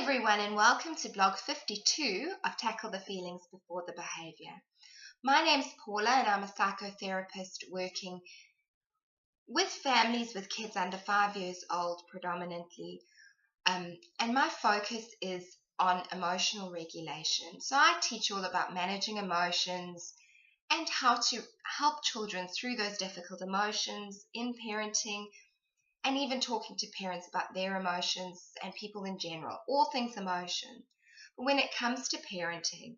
everyone, and welcome to blog 52 of Tackle the Feelings Before the Behaviour. My name's Paula and I'm a psychotherapist working with families with kids under 5 years old predominantly. And my focus is on emotional regulation. So I teach all about managing emotions and how to help children through those difficult emotions in parenting, and even talking to parents about their emotions and people in general, all things emotion. But when it comes to parenting,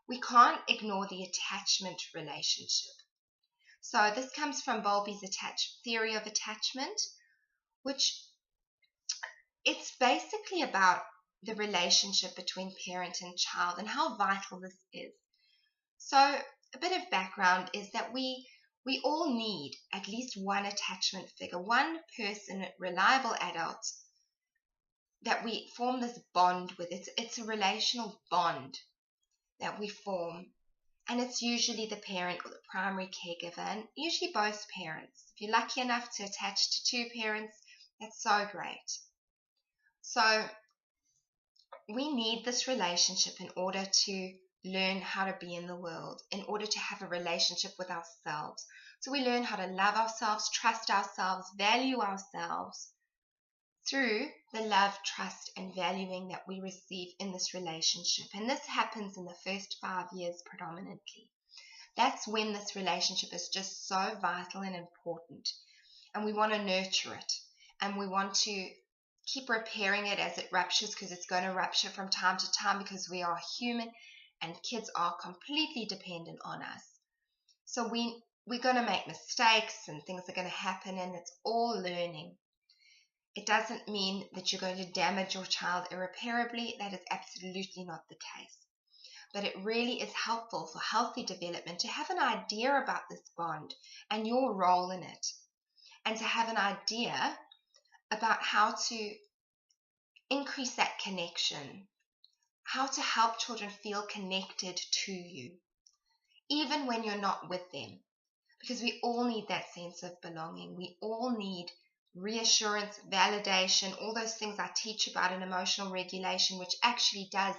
we can't ignore the attachment relationship. So this comes from Bowlby's theory of attachment, which it's basically about the relationship between parent and child and how vital this is. So a bit of background is that we all need at least one attachment figure, one person, reliable adult, that we form this bond with. It's a relational bond that we form. And it's usually the parent or the primary caregiver, and usually both parents. If you're lucky enough to attach to two parents, that's so great. So we need this relationship in order to learn how to be in the world, in order to have a relationship with ourselves. So we learn how to love ourselves, trust ourselves, value ourselves through the love, trust, and valuing that we receive in this relationship. And this happens in the first 5 years predominantly. That's when this relationship is just so vital and important. And we want to nurture it. And we want to keep repairing it as it ruptures, because it's going to rupture from time to time because we are human and kids are completely dependent on us. So we're going to make mistakes and things are going to happen, and it's all learning. It doesn't mean that you're going to damage your child irreparably. That is absolutely not the case. But it really is helpful for healthy development to have an idea about this bond and your role in it, and to have an idea about how to increase that connection, how to help children feel connected to you, even when you're not with them. Because we all need that sense of belonging. We all need reassurance, validation, all those things I teach about in emotional regulation, which actually does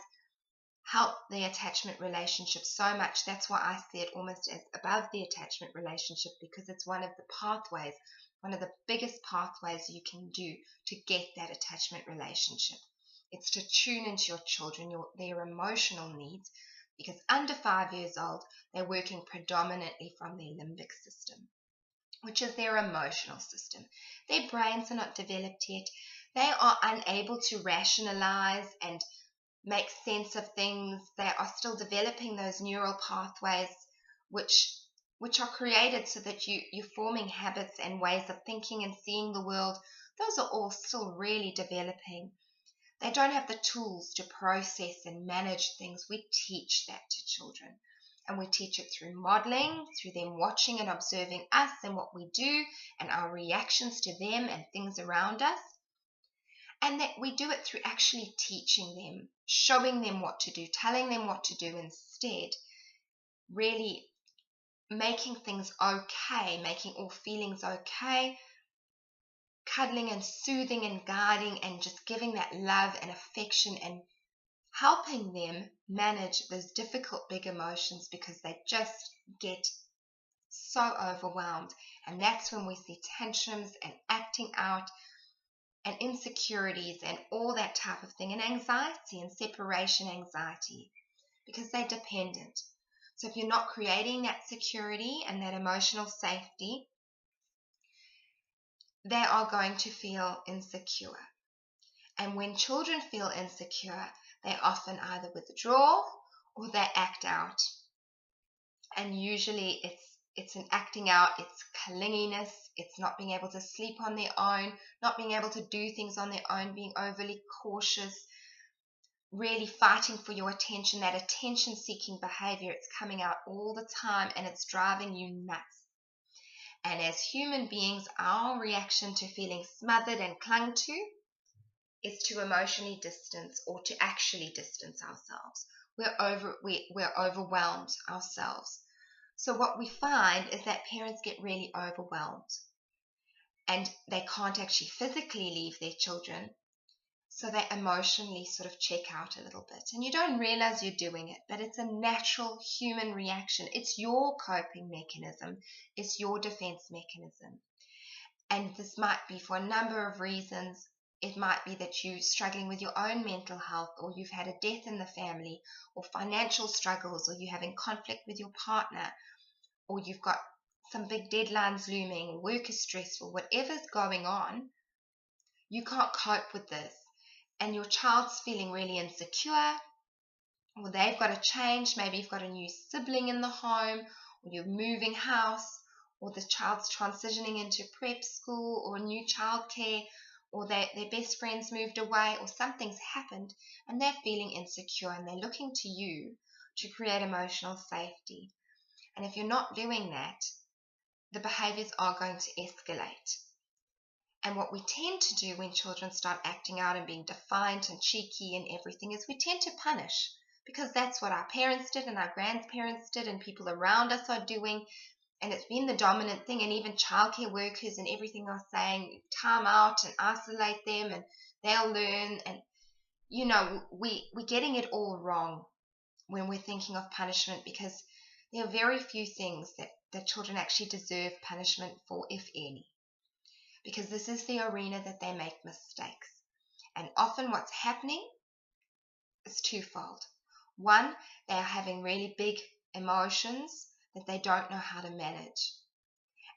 help the attachment relationship so much. That's why I see it almost as above the attachment relationship, because it's one of the pathways, one of the biggest pathways you can do to get that attachment relationship. It's to tune into your children, their emotional needs, because under 5 years old, they're working predominantly from their limbic system, which is their emotional system. Their brains are not developed yet. They are unable to rationalize and make sense of things. They are still developing those neural pathways which are created so that you're forming habits and ways of thinking and seeing the world. Those are all still really developing. They don't have the tools to process and manage things. We teach that to children. And we teach it through modeling, through them watching and observing us and what we do and our reactions to them and things around us. And that we do it through actually teaching them, showing them what to do, telling them what to do instead. Really making things okay, making all feelings okay, cuddling and soothing and guiding and just giving that love and affection and helping them manage those difficult big emotions, because they just get so overwhelmed. And that's when we see tantrums and acting out and insecurities and all that type of thing, and anxiety and separation anxiety, because they're dependent. So if you're not creating that security and that emotional safety, they are going to feel insecure. And when children feel insecure, they often either withdraw or they act out. And usually it's an acting out, it's clinginess, it's not being able to sleep on their own, not being able to do things on their own, being overly cautious, really fighting for your attention, that attention-seeking behavior. It's coming out all the time and it's driving you nuts. And as human beings, our reaction to feeling smothered and clung to is to emotionally distance, or to actually distance ourselves. We're overwhelmed ourselves. So what we find is that parents get really overwhelmed and they can't actually physically leave their children. So they emotionally sort of check out a little bit. And you don't realize you're doing it, but it's a natural human reaction. It's your coping mechanism. It's your defense mechanism. And this might be for a number of reasons. It might be that you're struggling with your own mental health, or you've had a death in the family, or financial struggles, or you're having conflict with your partner, or you've got some big deadlines looming, work is stressful, whatever's going on, you can't cope with this. And your child's feeling really insecure, or they've got to change. Maybe you've got a new sibling in the home, or you're moving house, or the child's transitioning into prep school, or a new childcare, or their best friends moved away, or something's happened, and they're feeling insecure, and they're looking to you to create emotional safety. And if you're not doing that, the behaviors are going to escalate. And what we tend to do when children start acting out and being defiant and cheeky and everything is we tend to punish, because that's what our parents did and our grandparents did and people around us are doing, and it's been the dominant thing. And even childcare workers and everything are saying time out and isolate them and they'll learn. And we're getting it all wrong when we're thinking of punishment, because there are very few things that children actually deserve punishment for, if any, because this is the arena that they make mistakes. And often what's happening is twofold. One, they are having really big emotions that they don't know how to manage.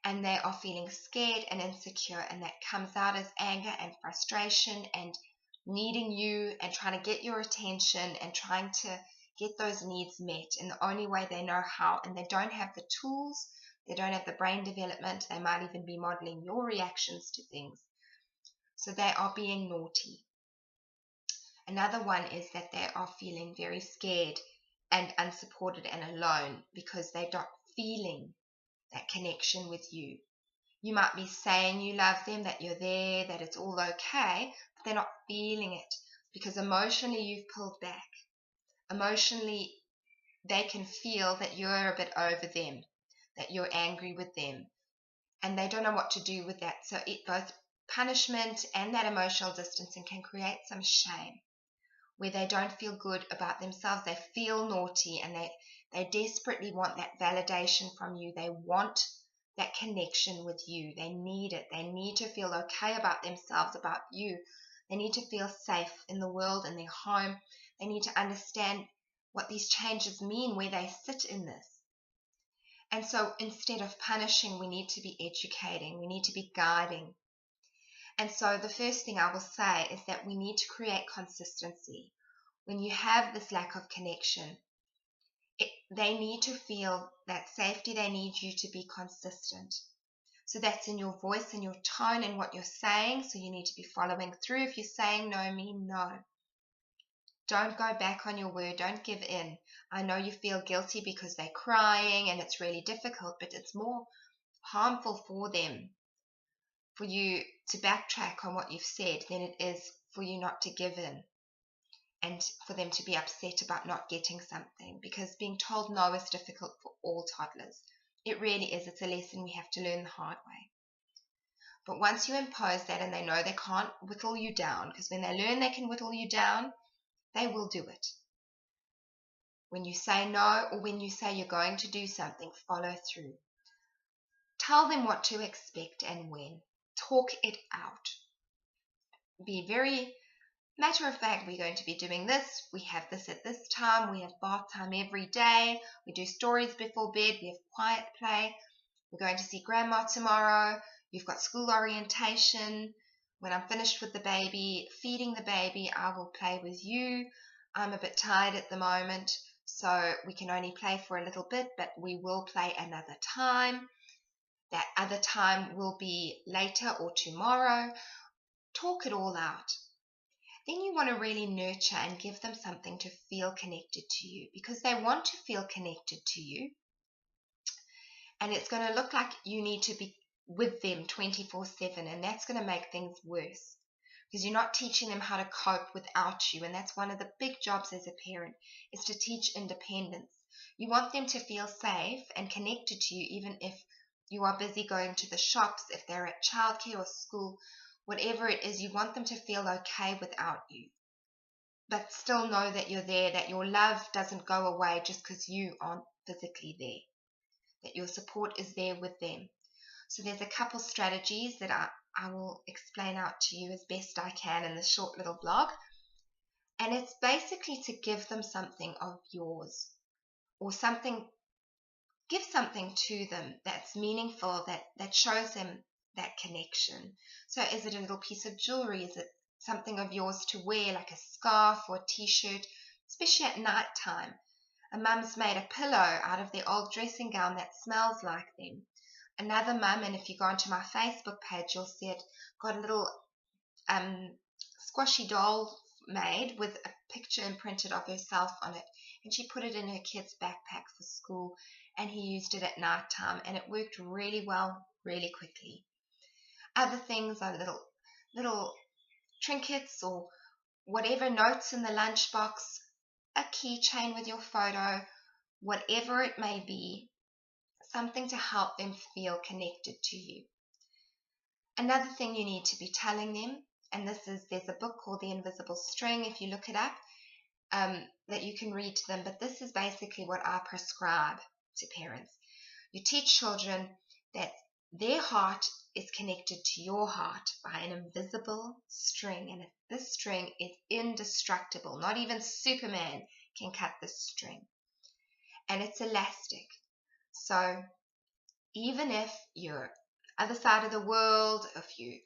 And they are feeling scared and insecure, and that comes out as anger and frustration and needing you and trying to get your attention and trying to get those needs met in the only way they know how. And they don't have the tools, they don't have the brain development, they might even be modeling your reactions to things. So they are being naughty. Another one is that they are feeling very scared and unsupported and alone because they're not feeling that connection with you. You might be saying you love them, that you're there, that it's all okay, but they're not feeling it because emotionally you've pulled back. Emotionally, they can feel that you're a bit over them, that you're angry with them, and they don't know what to do with that. So both punishment and that emotional distancing can create some shame, where they don't feel good about themselves. They feel naughty, and they desperately want that validation from you. They want that connection with you. They need it. They need to feel okay about themselves, about you. They need to feel safe in the world, in their home. They need to understand what these changes mean, where they sit in this. And so instead of punishing, we need to be educating. We need to be guiding. And so the first thing I will say is that we need to create consistency. When you have this lack of connection, they need to feel that safety. They need you to be consistent. So that's in your voice and your tone and what you're saying. So you need to be following through. If you're saying no, mean no. Don't go back on your word. Don't give in. I know you feel guilty because they're crying and it's really difficult, but it's more harmful for them for you to backtrack on what you've said than it is for you not to give in and for them to be upset about not getting something, because being told no is difficult for all toddlers. It really is. It's a lesson we have to learn the hard way. But once you impose that and they know they can't whittle you down, because when they learn they can whittle you down, they will do it. When you say no, or when you say you're going to do something, follow through. Tell them what to expect and when. Talk it out. Be very matter of fact. We're going to be doing this. We have this at this time. We have bath time every day. We do stories before bed. We have quiet play. We're going to see grandma tomorrow. You've got school orientation. When I'm finished with the baby, feeding the baby, I will play with you. I'm a bit tired at the moment, so we can only play for a little bit, but we will play another time. That other time will be later or tomorrow. Talk it all out. Then you want to really nurture and give them something to feel connected to you, because they want to feel connected to you. And it's going to look like you need to be with them 24/7, and that's going to make things worse because you're not teaching them how to cope without you. And that's one of the big jobs as a parent, is to teach independence. You want them to feel safe and connected to you, even if you are busy going to the shops, if they're at childcare or school, whatever it is, you want them to feel okay without you, but still know that you're there, that your love doesn't go away just because you aren't physically there, that your support is there with them. So there's a couple strategies that I will explain out to you as best I can in this short little blog. And it's basically to give them something of yours, or give something to them that's meaningful, that shows them that connection. So is it a little piece of jewelry? Is it something of yours to wear, like a scarf or a t-shirt, especially at night time? A mum's made a pillow out of their old dressing gown that smells like them. Another mum, and if you go onto my Facebook page, you'll see it, got a little squashy doll made with a picture imprinted of herself on it, and she put it in her kid's backpack for school, and he used it at night time, and it worked really well, really quickly. Other things are little trinkets or whatever, notes in the lunchbox, a keychain with your photo, whatever it may be, something to help them feel connected to you. Another thing you need to be telling them, and there's a book called The Invisible String, if you look it up, that you can read to them, but this is basically what I prescribe to parents. You teach children that their heart is connected to your heart by an invisible string, and this string is indestructible. Not even Superman can cut this string, and it's elastic. So even if you're other side of the world, if you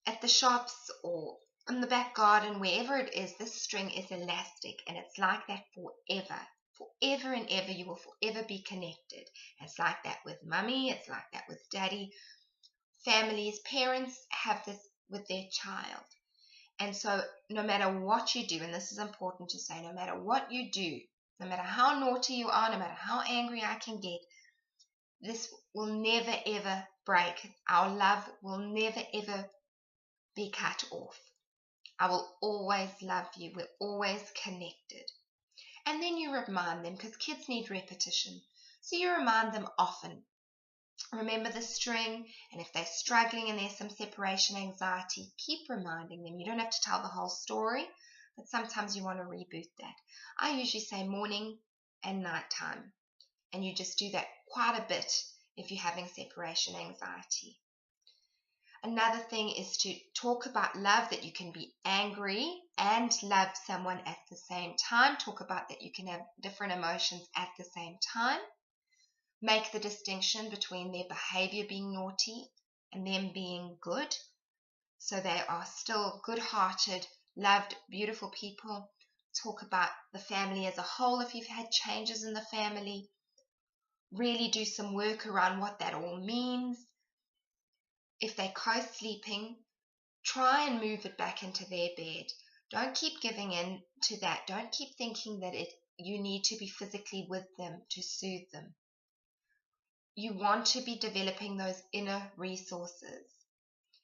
at the shops or in the back garden, wherever it is, this string is elastic, and it's like that forever. Forever and ever, you will forever be connected. It's like that with mummy, it's like that with daddy. Families, parents have this with their child. And so no matter what you do, and this is important to say, no matter what you do, no matter how naughty you are, no matter how angry I can get, this will never ever break. Our love will never ever be cut off. I will always love you. We're always connected. And then you remind them, because kids need repetition. So you remind them often. Remember the string, and if they're struggling and there's some separation anxiety, keep reminding them. You don't have to tell the whole story, but sometimes you want to reboot that. I usually say morning and nighttime, and you just do that quite a bit if you're having separation anxiety. Another thing is to talk about love, that you can be angry and love someone at the same time. Talk about that you can have different emotions at the same time. Make the distinction between their behavior being naughty and them being good. So they are still good-hearted, loved, beautiful people. Talk about the family as a whole if you've had changes in the family. Really do some work around what that all means. If they're co-sleeping, try and move it back into their bed. Don't keep giving in to that. Don't keep thinking that you need to be physically with them to soothe them. You want to be developing those inner resources.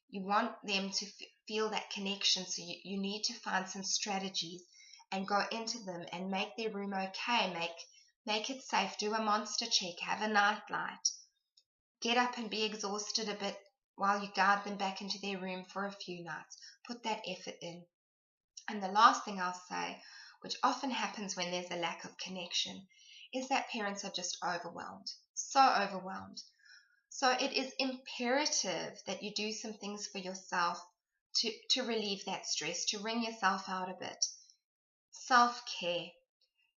You want them to feel that connection, so you need to find some strategies and go into them and make their room okay. Make it safe. Do a monster check. Have a nightlight. Get up and be exhausted a bit while you guide them back into their room for a few nights. Put that effort in. And the last thing I'll say, which often happens when there's a lack of connection, is that parents are just overwhelmed. So overwhelmed. So it is imperative that you do some things for yourself to relieve that stress, to wring yourself out a bit. Self-care.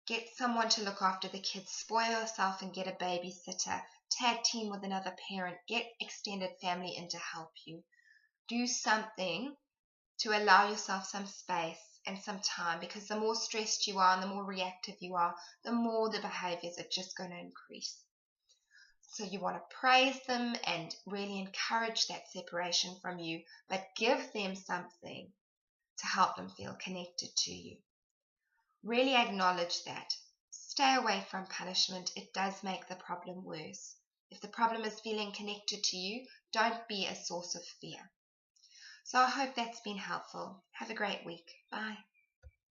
Get someone to look after the kids. Spoil yourself and get a babysitter. Tag team with another parent. Get extended family in to help you. Do something to allow yourself some space and some time, because the more stressed you are and the more reactive you are, the more the behaviors are just going to increase. So you want to praise them and really encourage that separation from you, but give them something to help them feel connected to you. Really acknowledge that. Stay away from punishment. It does make the problem worse. If the problem is feeling connected to you, don't be a source of fear. So I hope that's been helpful. Have a great week. Bye.